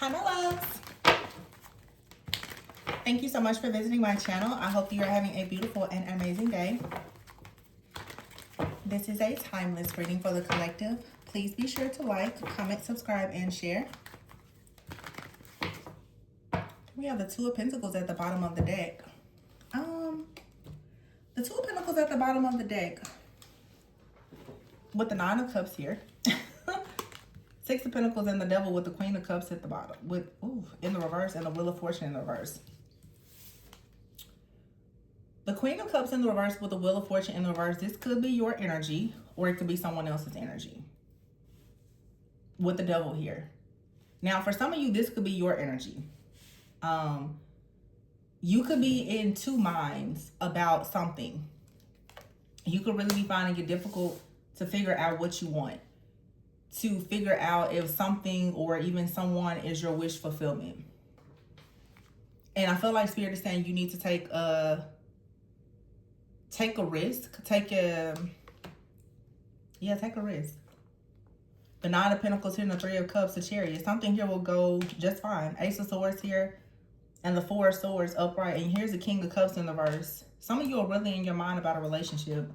Hi, my loves. Thank you so much for visiting my channel. I hope you are having a beautiful and amazing day. This is a timeless reading for the collective. Please be sure to like, comment, subscribe, and share. We have the Two of Pentacles at the bottom of the deck. The Two of Pentacles at the bottom of the deck with the Nine of Cups here. Six of Pentacles and the Devil with the Queen of Cups at the bottom with in the reverse, and the Wheel of Fortune in the reverse. The Queen of Cups in the reverse with the Wheel of Fortune in the reverse. This could be your energy, or it could be someone else's energy with the Devil here. Now, for some of you, this could be your energy. You could be in two minds about something. You could really be finding it difficult to figure out what you want, to figure out if something or even someone is your wish fulfillment. And I feel like Spirit is saying you need to take a risk, take a risk. The Nine of Pentacles here and the Three of Cups, the Chariot. Something here will go just fine. Ace of Swords here and the Four of Swords upright. And here's the King of Cups in the reverse. Some of you are really in your mind about a relationship.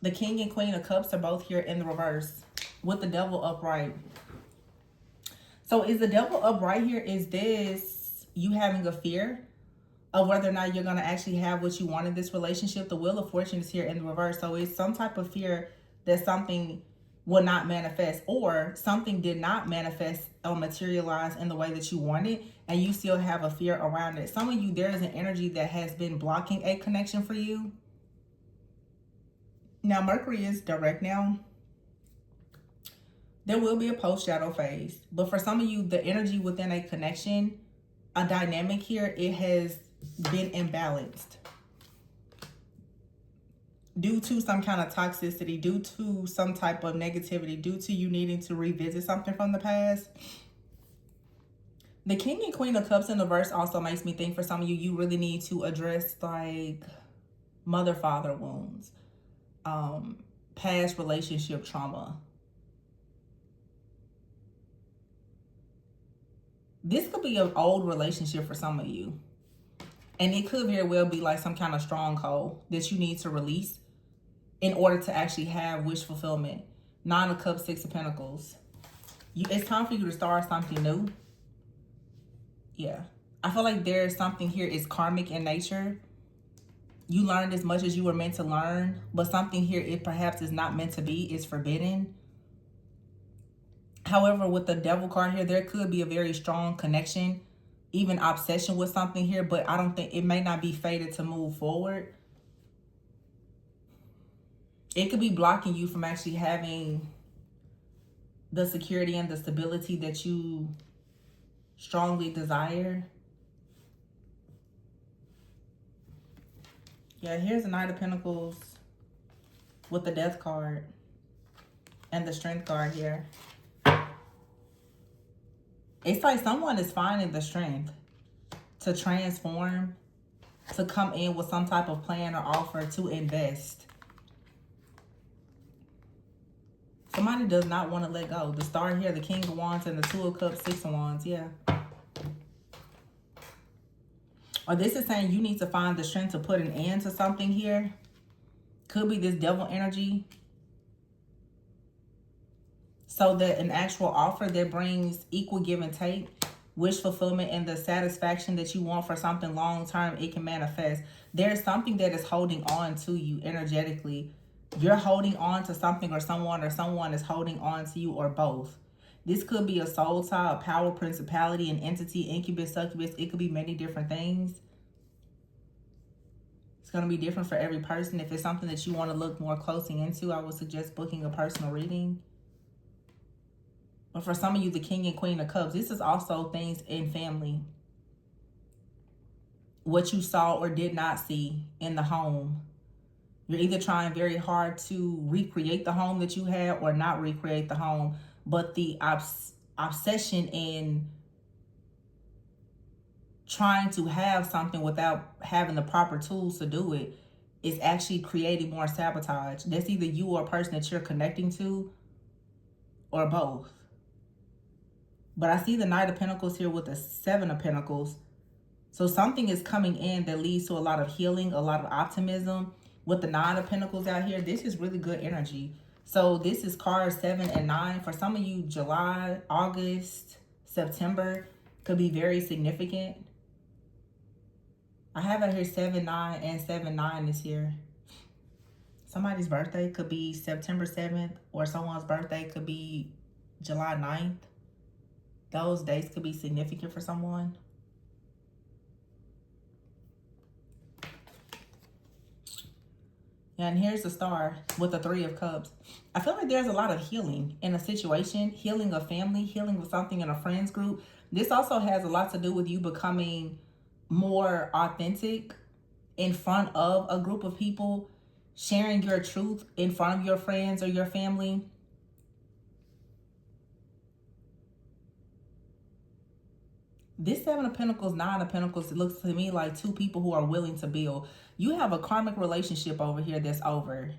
The King and Queen of Cups are both here in the reverse with the Devil upright. So is the Devil upright here? Is this you having a fear of whether or not you're going to actually have what you want in this relationship? The Wheel of Fortune is here in the reverse. So it's some type of fear that something will not manifest, or something did not manifest or materialize in the way that you wanted, and you still have a fear around it. Some of you, there is an energy that has been blocking a connection for you. Now, Mercury is direct now. There will be a post-shadow phase. But for some of you, the energy within a connection, a dynamic here, it has been imbalanced. Due to some kind of toxicity, due to some type of negativity, due to you needing to revisit something from the past. The King and Queen of Cups in the verse also makes me think for some of you, you really need to address like mother-father wounds, past relationship trauma. This could be an old relationship for some of you. And it could very well be like some kind of stronghold that you need to release in order to actually have wish fulfillment. Nine of Cups, Six of Pentacles. It's time for you to start something new. Yeah. I feel like there's something here is karmic in nature. You learned as much as you were meant to learn, but something here, it perhaps is not meant to be, is forbidden. However, with the Devil card here, there could be a very strong connection, even obsession with something here, but I don't think it may not be fated to move forward. It could be blocking you from actually having the security and the stability that you strongly desire. Yeah, here's the Knight of Pentacles with the Death card and the Strength card here. It's like someone is finding the strength to transform, to come in with some type of plan or offer to invest. Somebody does not want to let go. The Star here, the King of Wands and the Two of Cups, Six of Wands, yeah. Or this is saying you need to find the strength to put an end to something here. Could be this Devil energy. So that an actual offer that brings equal give and take, wish fulfillment, and the satisfaction that you want for something long term, it can manifest. There's something that is holding on to you energetically. You're holding on to something or someone is holding on to you, or both. This could be a soul tie, a power, principality, an entity, incubus, succubus. It could be many different things. It's going to be different for every person. If it's something that you want to look more closely into, I would suggest booking a personal reading. But for some of you, the King and Queen of Cups, this is also things in family. What you saw or did not see in the home. You're either trying very hard to recreate the home that you had or not recreate the home. But the obsession in trying to have something without having the proper tools to do it is actually creating more sabotage. That's either you or a person that you're connecting to, or both. But I see the Knight of Pentacles here with the Seven of Pentacles. So something is coming in that leads to a lot of healing, a lot of optimism. With the Nine of Pentacles out here, this is really good energy. So this is cards 7 and 9. For some of you, July, August, September could be very significant. I have out here 7-9 and 7-9 is here. Somebody's birthday could be September 7th, or someone's birthday could be July 9th. Those dates could be significant for someone. And here's the Star with the Three of Cups. I feel like there's a lot of healing in a situation, healing of family, healing with something in a friends group. This also has a lot to do with you becoming more authentic in front of a group of people, sharing your truth in front of your friends or your family. This Seven of Pentacles, Nine of Pentacles, it looks to me like two people who are willing to build. You have a karmic relationship over here that's over.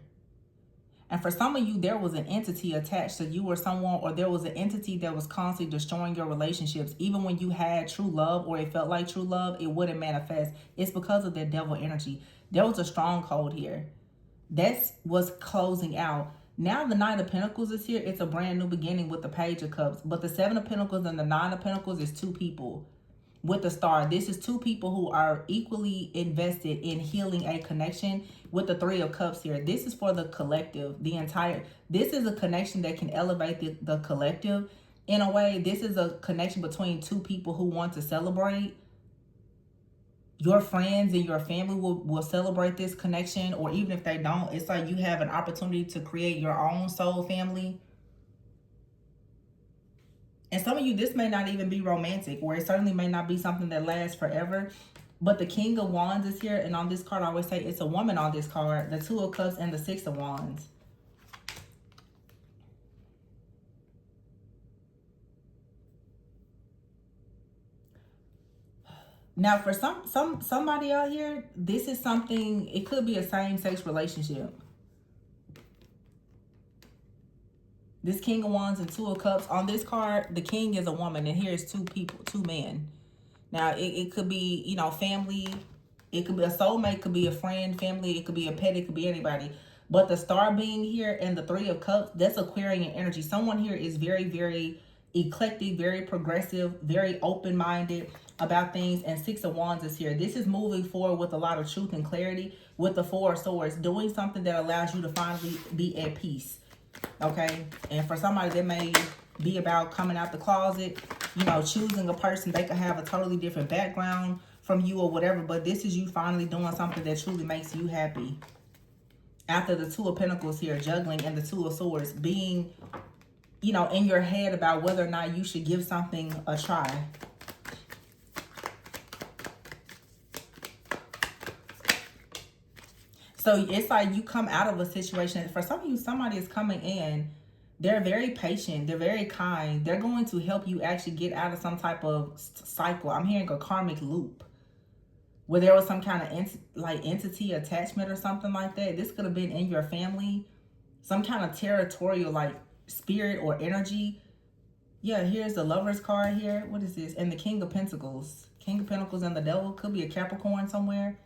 And for some of you, there was an entity attached to you or someone, or there was an entity that was constantly destroying your relationships. Even when you had true love, or it felt like true love, it wouldn't manifest. It's because of that devil energy. There was a stronghold here. That's what's closing out. Now the Nine of Pentacles is here. It's a brand new beginning with the Page of Cups. But the Seven of Pentacles and the Nine of Pentacles is two people. With the Star, this is two people who are equally invested in healing a connection. With the Three of Cups here, this is for the collective, the entire. This is a connection that can elevate the collective. In a way, this is a connection between two people who want to celebrate. Your friends and your family will celebrate this connection, or even if they don't, it's like you have an opportunity to create your own soul family. And some of you, this may not even be romantic, or it certainly may not be something that lasts forever. But the King of Wands is here, and on this card, I always say it's a woman on this card. The Two of Cups and the Six of Wands. Now, for somebody out here, this is something, it could be a same-sex relationship. This King of Wands and Two of Cups. On this card, the King is a woman, and here's two people, two men. Now, it could be, you know, family. It could be a soulmate, could be a friend, family. It could be a pet, it could be anybody. But the Star being here and the Three of Cups, that's Aquarian energy. Someone here is very, very eclectic, very progressive, very open-minded about things. And Six of Wands is here. This is moving forward with a lot of truth and clarity. With the Four of Swords, doing something that allows you to finally be at peace. Okay? And for somebody that may be about coming out the closet, you know, choosing a person, they could have a totally different background from you or whatever, but this is you finally doing something that truly makes you happy. After the Two of Pentacles here, juggling, and the Two of Swords, being, you know, in your head about whether or not you should give something a try. So it's like you come out of a situation. For some of you, somebody is coming in. They're very patient. They're very kind. They're going to help you actually get out of some type of cycle. I'm hearing a karmic loop where there was some kind of entity attachment or something like that. This could have been in your family. Some kind of territorial like spirit or energy. Yeah, here's the Lover's card here. What is this? And the King of Pentacles. King of Pentacles and the Devil. Could be a Capricorn somewhere.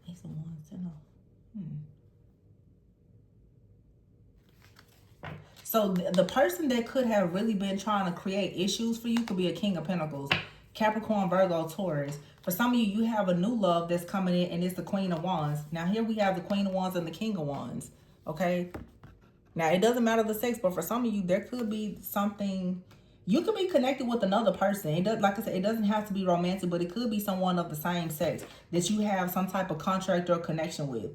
Ace of Wands. So the person that could have really been trying to create issues for you could be a King of Pentacles. Capricorn, Virgo, Taurus. For some of you, you have a new love that's coming in, and it's the Queen of Wands. Now here we have the Queen of Wands and the King of Wands. Okay? Now it doesn't matter the sex, but for some of you, there could be something. You could be connected with another person. It does, like I said, it doesn't have to be romantic, but it could be someone of the same sex that you have some type of contract or connection with.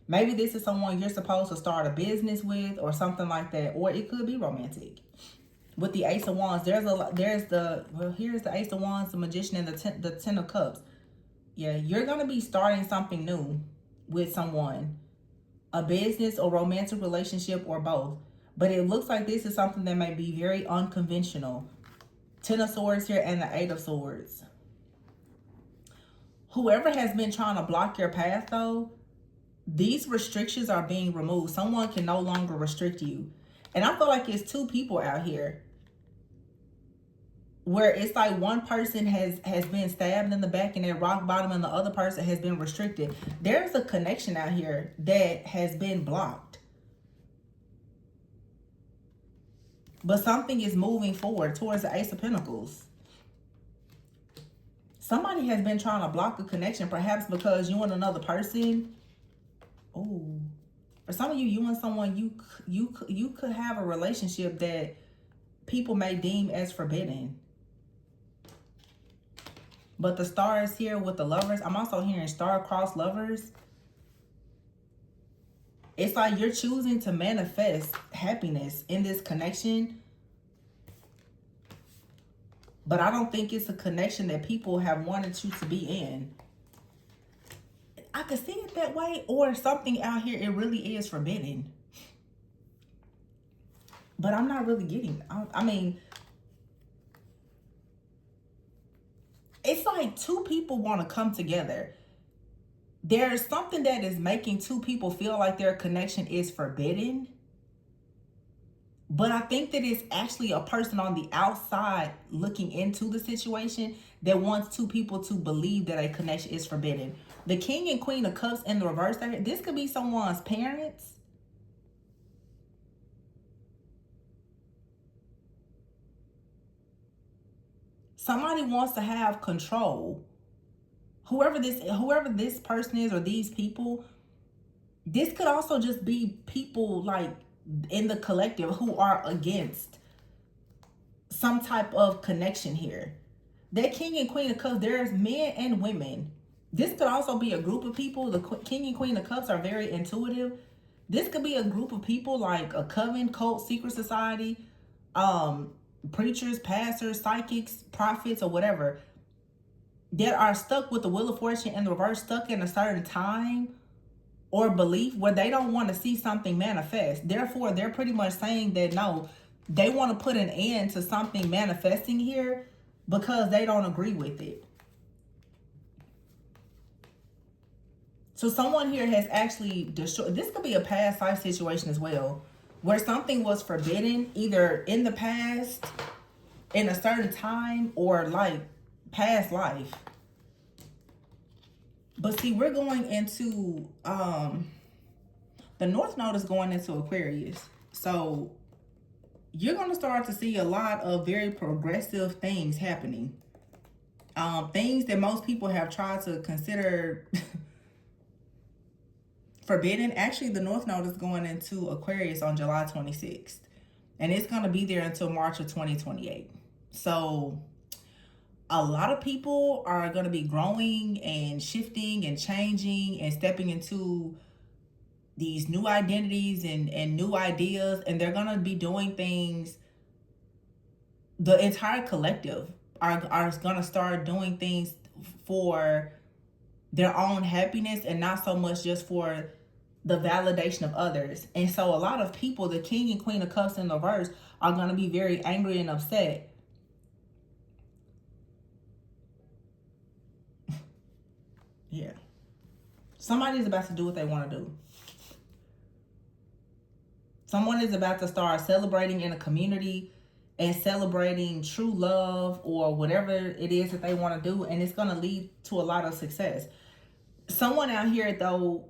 Maybe this is someone you're supposed to start a business with or something like that. Or it could be romantic. With the Ace of Wands, here's the Ace of Wands, the Magician, and the Ten of Cups. Yeah, you're going to be starting something new with someone. A business or romantic relationship or both. But it looks like this is something that may be very unconventional. Ten of Swords here and the Eight of Swords. Whoever has been trying to block your path, though, these restrictions are being removed. Someone can no longer restrict you. And I feel like it's two people out here. where it's like one person has been stabbed in the back and at rock bottom, and the other person has been restricted. There's a connection out here that has been blocked, but something is moving forward towards the Ace of Pentacles. Somebody has been trying to block a connection, perhaps because you and another person. Oh, for some of you, you and someone, you could have a relationship that people may deem as forbidden. But the star is here with the lovers. I'm also hearing star-crossed lovers. It's like you're choosing to manifest happiness in this connection. But I don't think it's a connection that people have wanted you to be in. I could see it that way. Or something out here, it really is forbidden. But I'm not really getting, I mean, it's like two people want to come together. There's something that is making two people feel like their connection is forbidden. But I think that it's actually a person on the outside looking into the situation that wants two people to believe that a connection is forbidden. The King and Queen of Cups in the reverse, this could be someone's parents. Somebody wants to have control. Whoever this person is, or these people, this could also just be people like in the collective who are against some type of connection here. That King and Queen of Cups, there's men and women. This could also be a group of people. The King and Queen of Cups are very intuitive. This could be a group of people like a coven, cult, secret society, preachers, pastors, psychics, prophets, or whatever, that are stuck with the Wheel of Fortune in the reverse, stuck in a certain time or belief where they don't want to see something manifest. Therefore, they're pretty much saying that no, they want to put an end to something manifesting here because they don't agree with it. So someone here has actually destroyed. This could be a past life situation as well, where something was forbidden either in the past, in a certain time, or like past life. But see, we're going into, the North Node is going into Aquarius. So you're going to start to see a lot of very progressive things happening. Things that most people have tried to consider forbidden. Actually, the North Node is going into Aquarius on July 26th. And it's going to be there until March of 2028. So a lot of people are going to be growing and shifting and changing and stepping into these new identities and new ideas. And they're going to be doing things. The entire collective are going to start doing things for their own happiness and not so much just for the validation of others. And so a lot of people, the King and Queen of Cups in the reverse, are going to be very angry and upset. Yeah. Somebody's about to do what they want to do. Someone is about to start celebrating in a community and celebrating true love or whatever it is that they want to do. And it's going to lead to a lot of success. Someone out here, though,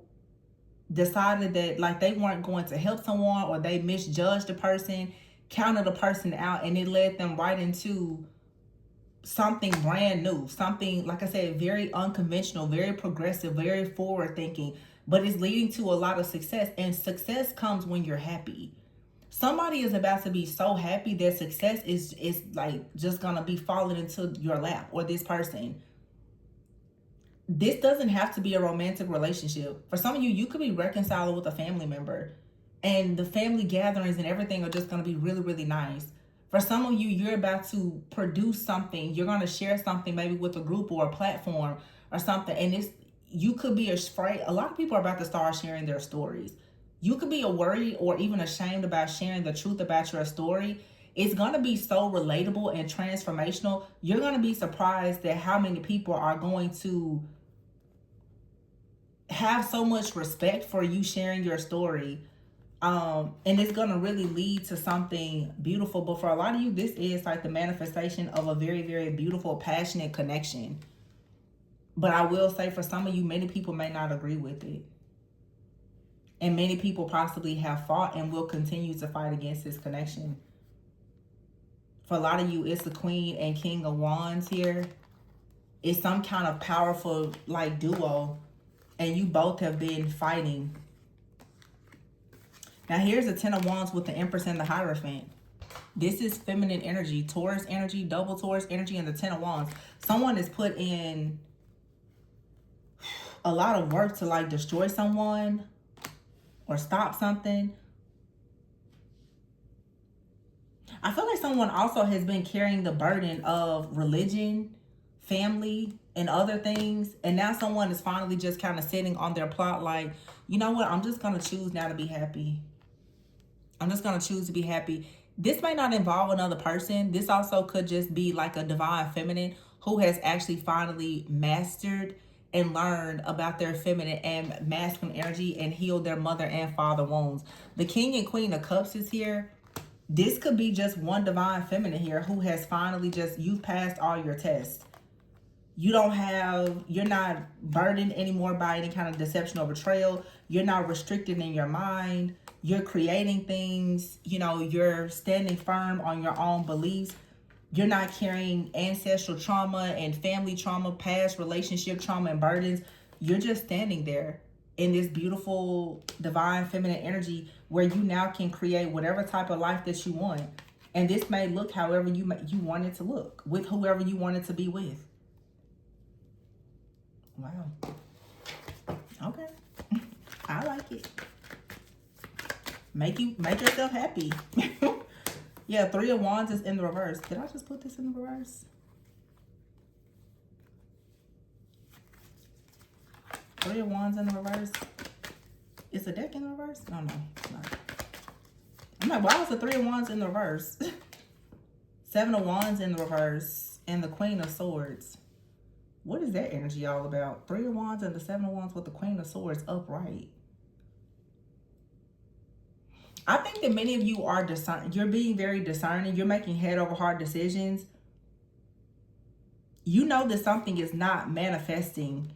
decided that like they weren't going to help someone, or they misjudged the person, counted the person out, and it led them right into something brand new, something, like I said, very unconventional, very progressive, very forward thinking, but it's leading to a lot of success. And success comes when you're happy. Somebody is about to be so happy that success is like just gonna be falling into your lap, or this person. This doesn't have to be a romantic relationship. For some of you, you could be reconciling with a family member, and the family gatherings and everything are just going to be really, really nice. For some of you, you're about to produce something. You're going to share something maybe with a group or a platform or something. And you could be afraid. A lot of people are about to start sharing their stories. You could be worried or even ashamed about sharing the truth about your story. It's going to be so relatable and transformational. You're going to be surprised at how many people are going to have so much respect for you sharing your story And it's going to really lead to something beautiful. But for a lot of you, this is like the manifestation of a very, very beautiful, passionate connection. But I will say for some of you, many people may not agree with it. And many people possibly have fought and will continue to fight against this connection. For a lot of you, it's the Queen and King of Wands here. It's some kind of powerful like duo. And you both have been fighting. Now here's the Ten of Wands with the Empress and the Hierophant. This is feminine energy, Taurus energy, double Taurus energy, and the Ten of Wands. Someone has put in a lot of work to like destroy someone or stop something. I feel like someone also has been carrying the burden of religion, family, and other things. And now someone is finally just kind of sitting on their plot like, you know what? I'm just going to choose now to be happy. I'm just going to choose to be happy. This may not involve another person. This also could just be like a divine feminine who has actually finally mastered and learned about their feminine and masculine energy and healed their mother and father wounds. The King and Queen of Cups is here. This could be just one divine feminine here who has finally just, you've passed all your tests. You're not burdened anymore by any kind of deception or betrayal. You're not restricted in your mind. You're creating things, you know, you're standing firm on your own beliefs. You're not carrying ancestral trauma and family trauma, past relationship trauma and burdens. You're just standing there in this beautiful divine feminine energy where you now can create whatever type of life that you want. And this may look however you want it to look, with whoever you want it to be with. Wow. Okay. I like it. Make yourself happy. Yeah, Three of Wands is in the reverse. Did I just put this in the reverse? Three of Wands in the reverse. Is the deck in the reverse? Oh, no, it's not. I'm like, why is the Three of Wands in the reverse? Seven of Wands in the reverse. And the Queen of Swords. What is that energy all about? Three of Wands and the Seven of Wands with the Queen of Swords upright. I think that many of you are you're being very discerning. You're making head over heart decisions. You know that something is not manifesting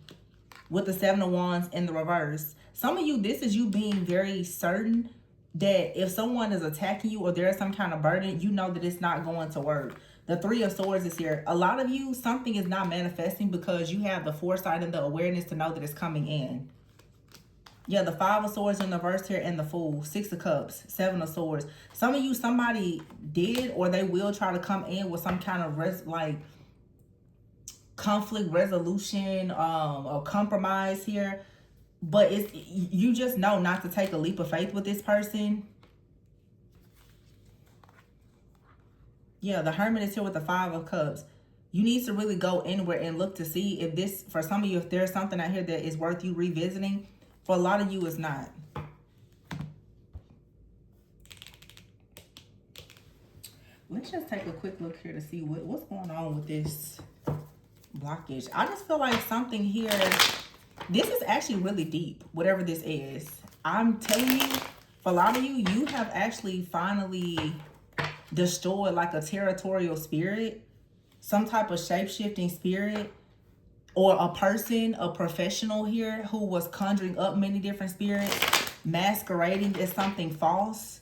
with the Seven of Wands in the reverse. Some of you, this is you being very certain that if someone is attacking you or there's some kind of burden, you know that it's not going to work. The Three of Swords is here. A lot of you, something is not manifesting because you have the foresight and the awareness to know that it's coming in. Yeah, the Five of Swords in the reverse here and the Fool. Six of Cups, Seven of Swords. Some of you, somebody did or they will try to come in with some kind of conflict resolution or compromise here. But you just know not to take a leap of faith with this person. Yeah, the Hermit is here with the Five of Cups. You need to really go inward and look to see if this, for some of you, if there's something out here that is worth you revisiting. For a lot of you, it's not. Let's just take a quick look here to see what's going on with this blockage. I just feel like something here, this is actually really deep, whatever this is. I'm telling you, for a lot of you, you have actually finally destroyed like a territorial spirit, some type of shape-shifting spirit, or a person, a professional here who was conjuring up many different spirits, masquerading as something false,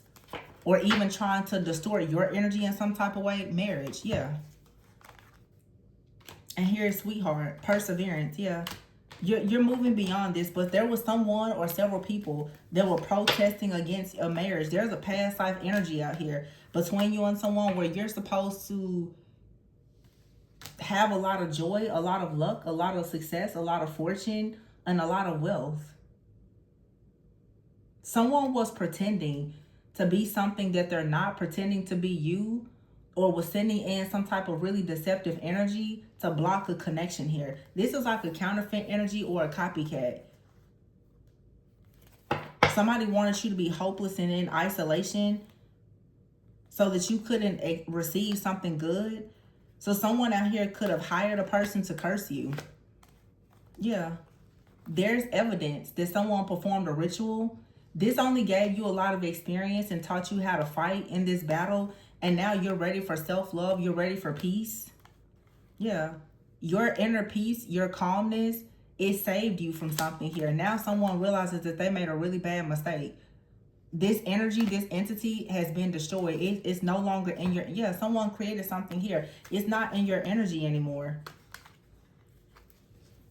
or even trying to distort your energy in some type of way. Marriage, yeah. And here's Sweetheart, perseverance, yeah. You're moving beyond this, but there was someone or several people that were protesting against a marriage. There's a past life energy out here between you and someone where you're supposed to have a lot of joy, a lot of luck, a lot of success, a lot of fortune, and a lot of wealth. Someone was pretending to be something that they're not, pretending to be you, or was sending in some type of really deceptive energy to block a connection here. This is like a counterfeit energy or a copycat. Somebody wanted you to be hopeless and in isolation so that you couldn't receive something good. So someone out here could have hired a person to curse you. Yeah. There's evidence that someone performed a ritual This only gave you a lot of experience and taught you how to fight in this battle. And now you're ready for self-love. You're ready for peace. Yeah. Your inner peace, your calmness, it saved you from something here. Now someone realizes that they made a really bad mistake. This energy, this entity has been destroyed. It's no longer in your, yeah, someone created something here. It's not in your energy anymore.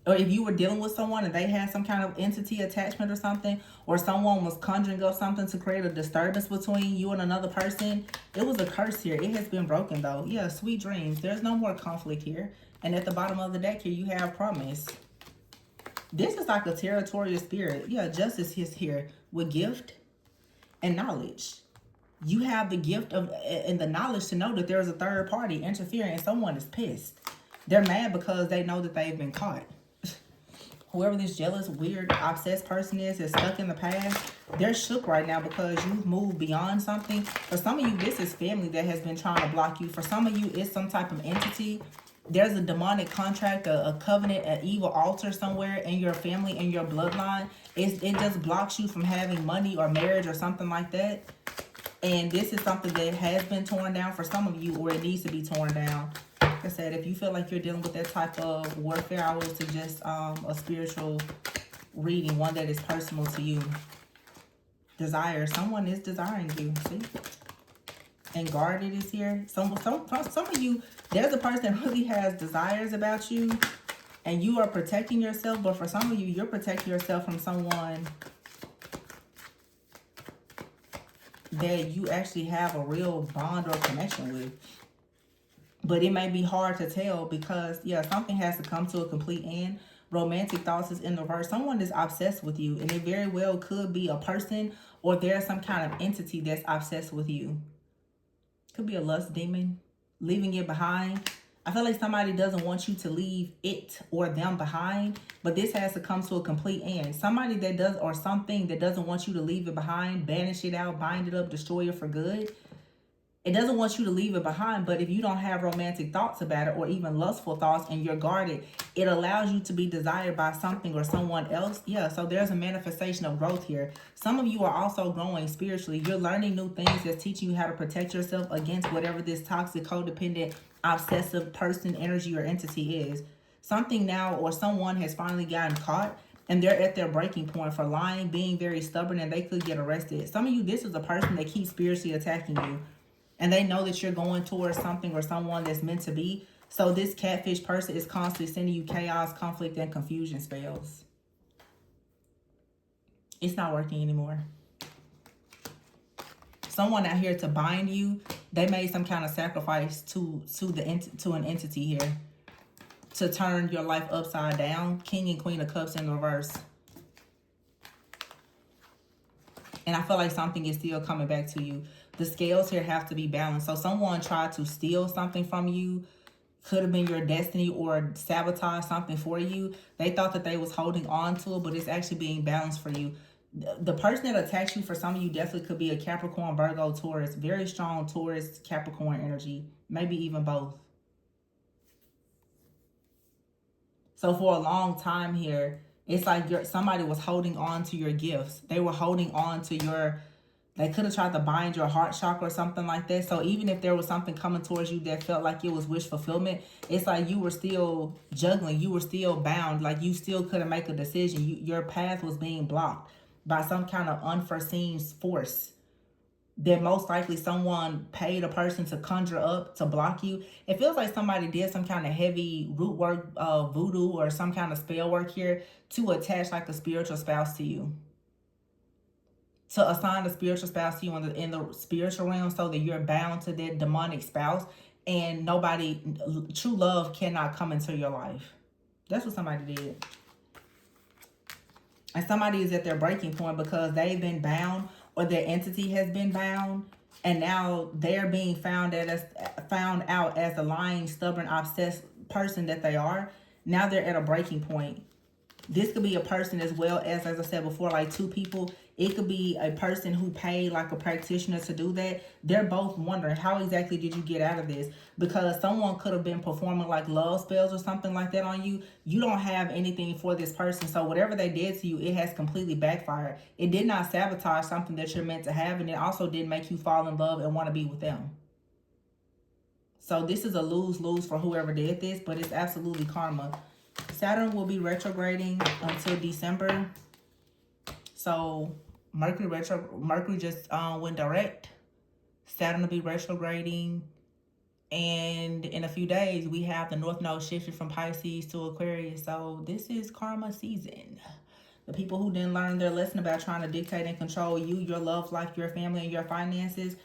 Or if you were dealing with someone and they had some kind of entity attachment or something, or someone was conjuring up something to create a disturbance between you and another person, it was a curse here. It has been broken though. Yeah, sweet dreams. There's no more conflict here. And at the bottom of the deck here, you have promise. This is like a territorial spirit. Yeah, justice is here with gift and knowledge. You have the gift of and the knowledge to know that there is a third party interfering and someone is pissed. They're mad because they know that they've been caught. Whoever this jealous, weird, obsessed person is stuck in the past, they're shook right now because you've moved beyond something. For some of you, this is family that has been trying to block you. For some of you, it's some type of entity. There's a demonic contract, a covenant, an evil altar somewhere in your family, in your bloodline. It just blocks you from having money or marriage or something like that. And this is something that has been torn down for some of you, or it needs to be torn down. Like I said, if you feel like you're dealing with that type of warfare, I would suggest a spiritual reading, one that is personal to you. Desire. Someone is desiring you. See? And guarded is here. Some of you, there's a person that really has desires about you, and you are protecting yourself. But for some of you, you're protecting yourself from someone that you actually have a real bond or connection with. But it may be hard to tell because, yeah, something has to come to a complete end. Romantic thoughts is in the reverse. Someone is obsessed with you, and it very well could be a person, or there's some kind of entity that's obsessed with you. Could be a lust demon, leaving it behind. I feel like somebody doesn't want you to leave it or them behind, but this has to come to a complete end. Somebody that does, or something that doesn't want you to leave it behind, banish it out, bind it up, destroy it for good. It doesn't want you to leave it behind, but if you don't have romantic thoughts about it or even lustful thoughts and you're guarded, it allows you to be desired by something or someone else. Yeah, so there's a manifestation of growth here. Some of you are also growing spiritually. You're learning new things that's teaching you how to protect yourself against whatever this toxic, codependent, obsessive person, energy, or entity is. Something now or someone has finally gotten caught and they're at their breaking point for lying, being very stubborn, and they could get arrested. Some of you, this is a person that keeps spiritually attacking you. And they know that you're going towards something or someone that's meant to be. So this catfish person is constantly sending you chaos, conflict, and confusion spells. It's not working anymore. Someone out here to bind you, they made some kind of sacrifice to an entity here to turn your life upside down. King and Queen of Cups in reverse. And I feel like something is still coming back to you. The scales here have to be balanced. So someone tried to steal something from you. Could have been your destiny or sabotage something for you. They thought that they was holding on to it, but it's actually being balanced for you. The person that attacks you, for some of you, definitely could be a Capricorn, Virgo, Taurus. Very strong Taurus, Capricorn energy. Maybe even both. So for a long time here, it's like somebody was holding on to your gifts. They were holding on to your... They could have tried to bind your heart chakra or something like that. So even if there was something coming towards you that felt like it was wish fulfillment, it's like you were still juggling. You were still bound. Like you still couldn't make a decision. Your path was being blocked by some kind of unforeseen force that most likely someone paid a person to conjure up to block you. It feels like somebody did some kind of heavy root work, voodoo, or some kind of spell work here to attach like a spiritual spouse to you. To assign a spiritual spouse to you in the spiritual realm so that you're bound to that demonic spouse and true love cannot come into your life. That's what somebody did. And somebody is at their breaking point because they've been bound or their entity has been bound. And now they're being found out as the lying, stubborn, obsessed person that they are. Now they're at a breaking point. This could be a person as well as I said before, like two people. It could be a person who paid like a practitioner to do that. They're both wondering, how exactly did you get out of this? Because someone could have been performing like love spells or something like that on you. You don't have anything for this person. So whatever they did to you, it has completely backfired. It did not sabotage something that you're meant to have. And it also didn't make you fall in love and want to be with them. So this is a lose-lose for whoever did this, but it's absolutely karma. Saturn will be retrograding until December. So Mercury just went direct. Saturn will be retrograding. And in a few days, we have the North Node shifted from Pisces to Aquarius. So this is karma season. The people who didn't learn their lesson about trying to dictate and control you, your love life, your family, and your finances,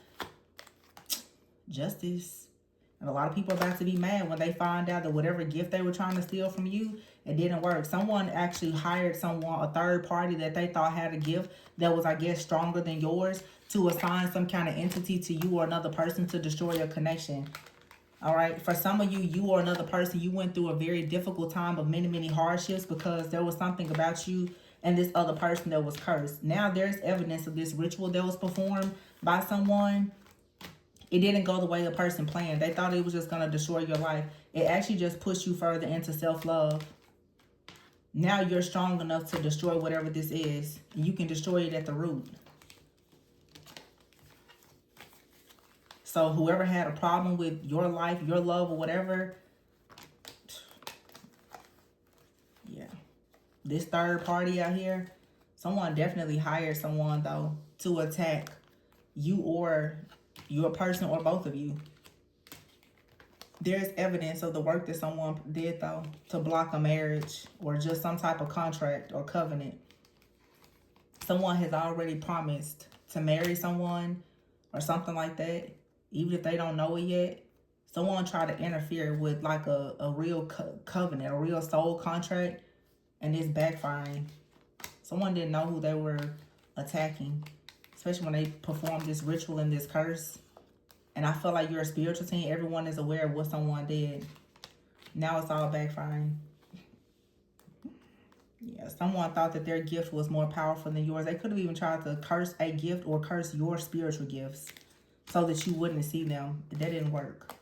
justice. And a lot of people are about to be mad when they find out that whatever gift they were trying to steal from you, it didn't work. Someone actually hired someone, a third party that they thought had a gift that was, I guess, stronger than yours, to assign some kind of entity to you or another person to destroy your connection. All right. For some of you, you or another person, you went through a very difficult time of many, many hardships because there was something about you and this other person that was cursed. Now there's evidence of this ritual that was performed by someone. It didn't go the way the person planned. They thought it was just going to destroy your life. It actually just pushed you further into self-love. Now you're strong enough to destroy whatever this is. And you can destroy it at the root. So whoever had a problem with your life, your love, or whatever, yeah. This third party out here, someone definitely hired someone, though, to attack you or your person or both of you. There's evidence of the work that someone did, though, to block a marriage or just some type of contract or covenant. Someone has already promised to marry someone or something like that, even if they don't know it yet. Someone tried to interfere with like a real covenant, a real soul contract, and it's backfiring. Someone didn't know who they were attacking, especially when they performed this ritual and this curse. And I feel like you're a spiritual team. Everyone is aware of what someone did. Now it's all backfiring. Yeah, someone thought that their gift was more powerful than yours. They could have even tried to curse a gift or curse your spiritual gifts so that you wouldn't see them. But that didn't work.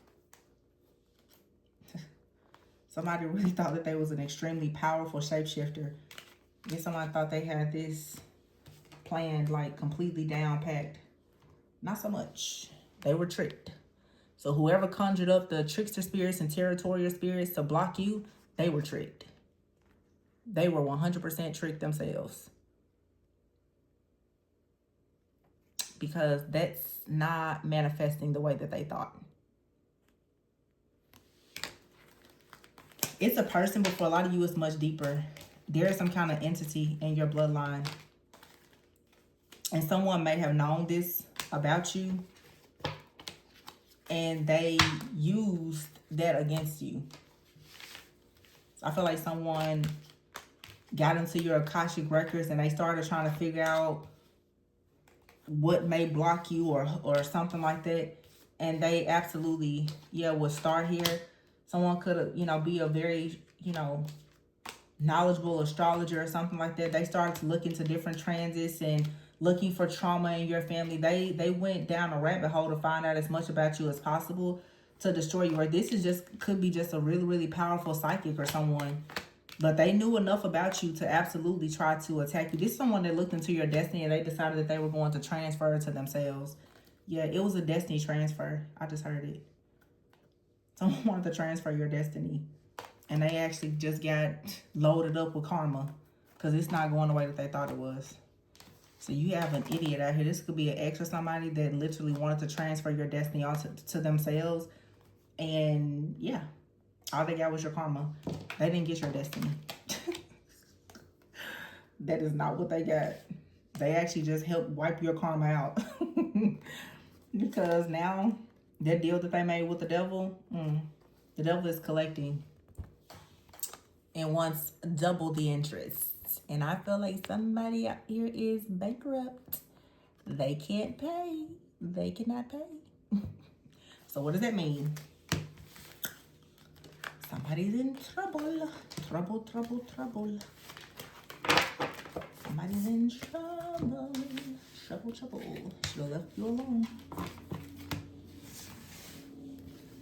Somebody really thought that they was an extremely powerful shapeshifter. I guess somebody thought they had this planned, like completely down packed. Not so much. They were tricked. So whoever conjured up the trickster spirits and territorial spirits to block you, they were tricked. They were 100% tricked themselves. Because that's not manifesting the way that they thought. It's a person, but for a lot of you, it's much deeper. There is some kind of entity in your bloodline. And someone may have known this about you. And they used that against you. So I feel like someone got into your Akashic records and they started trying to figure out what may block you or something like that. And they absolutely, would start here. Someone could, be a very, knowledgeable astrologer or something like that. They started to look into different transits and looking for trauma in your family. They went down a rabbit hole to find out as much about you as possible to destroy you. Or this is could be just a really, really powerful psychic or someone. But they knew enough about you to absolutely try to attack you. This is someone that looked into your destiny and they decided that they were going to transfer it to themselves. Yeah, it was a destiny transfer. I just heard it. Someone wanted to transfer your destiny. And they actually just got loaded up with karma. Because it's not going the way that they thought it was. So you have an idiot out here. This could be an ex or somebody that literally wanted to transfer your destiny onto to themselves. And yeah, all they got was your karma. They didn't get your destiny. That is not what they got. They actually just helped wipe your karma out. Because now, that deal that they made with the devil is collecting and wants double the interest. And I feel like somebody out here is bankrupt. They can't pay. They cannot pay. So what does that mean? Somebody's in trouble. Trouble, trouble, trouble. Somebody's in trouble. Trouble. Should have left you alone.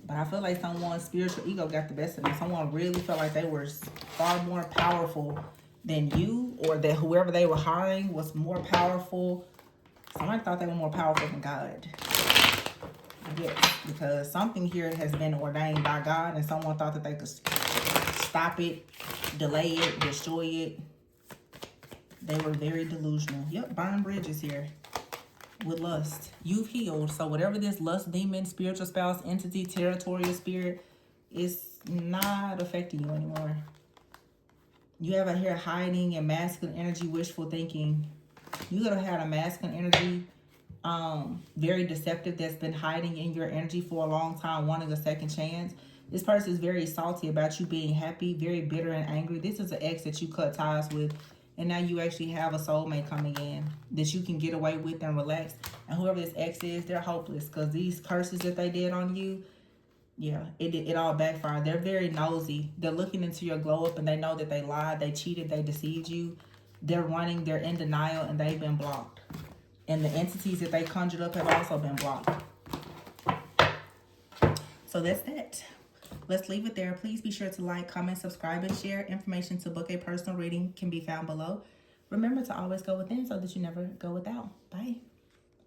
But I feel like someone's spiritual ego got the best of them. Someone really felt like they were far more powerful than you, or that whoever they were hiring was more powerful. Somebody thought they were more powerful than God. Yes, because something here has been ordained by God, and someone thought that they could stop it, delay it, destroy it. They were very delusional. Yep, burn bridges here with lust. You've healed. So whatever this lust demon, spiritual spouse, entity, territorial spirit is not affecting you anymore. You have out here hiding in masculine energy, wishful thinking. You could have had a masculine energy, very deceptive, that's been hiding in your energy for a long time, wanting a second chance. This person is very salty about you being happy, very bitter and angry. This is an ex that you cut ties with, and now you actually have a soulmate coming in that you can get away with and relax. And whoever this ex is, they're hopeless, because these curses that they did on you, yeah, it all backfired. They're very nosy. They're looking into your glow up, and they know that they lied, they cheated, they deceived you. They're running, they're in denial, and they've been blocked. And the entities that they conjured up have also been blocked. So that's that. Let's leave it there. Please be sure to like, comment, subscribe, and share. Information to book a personal reading can be found below. Remember to always go within so that you never go without. Bye.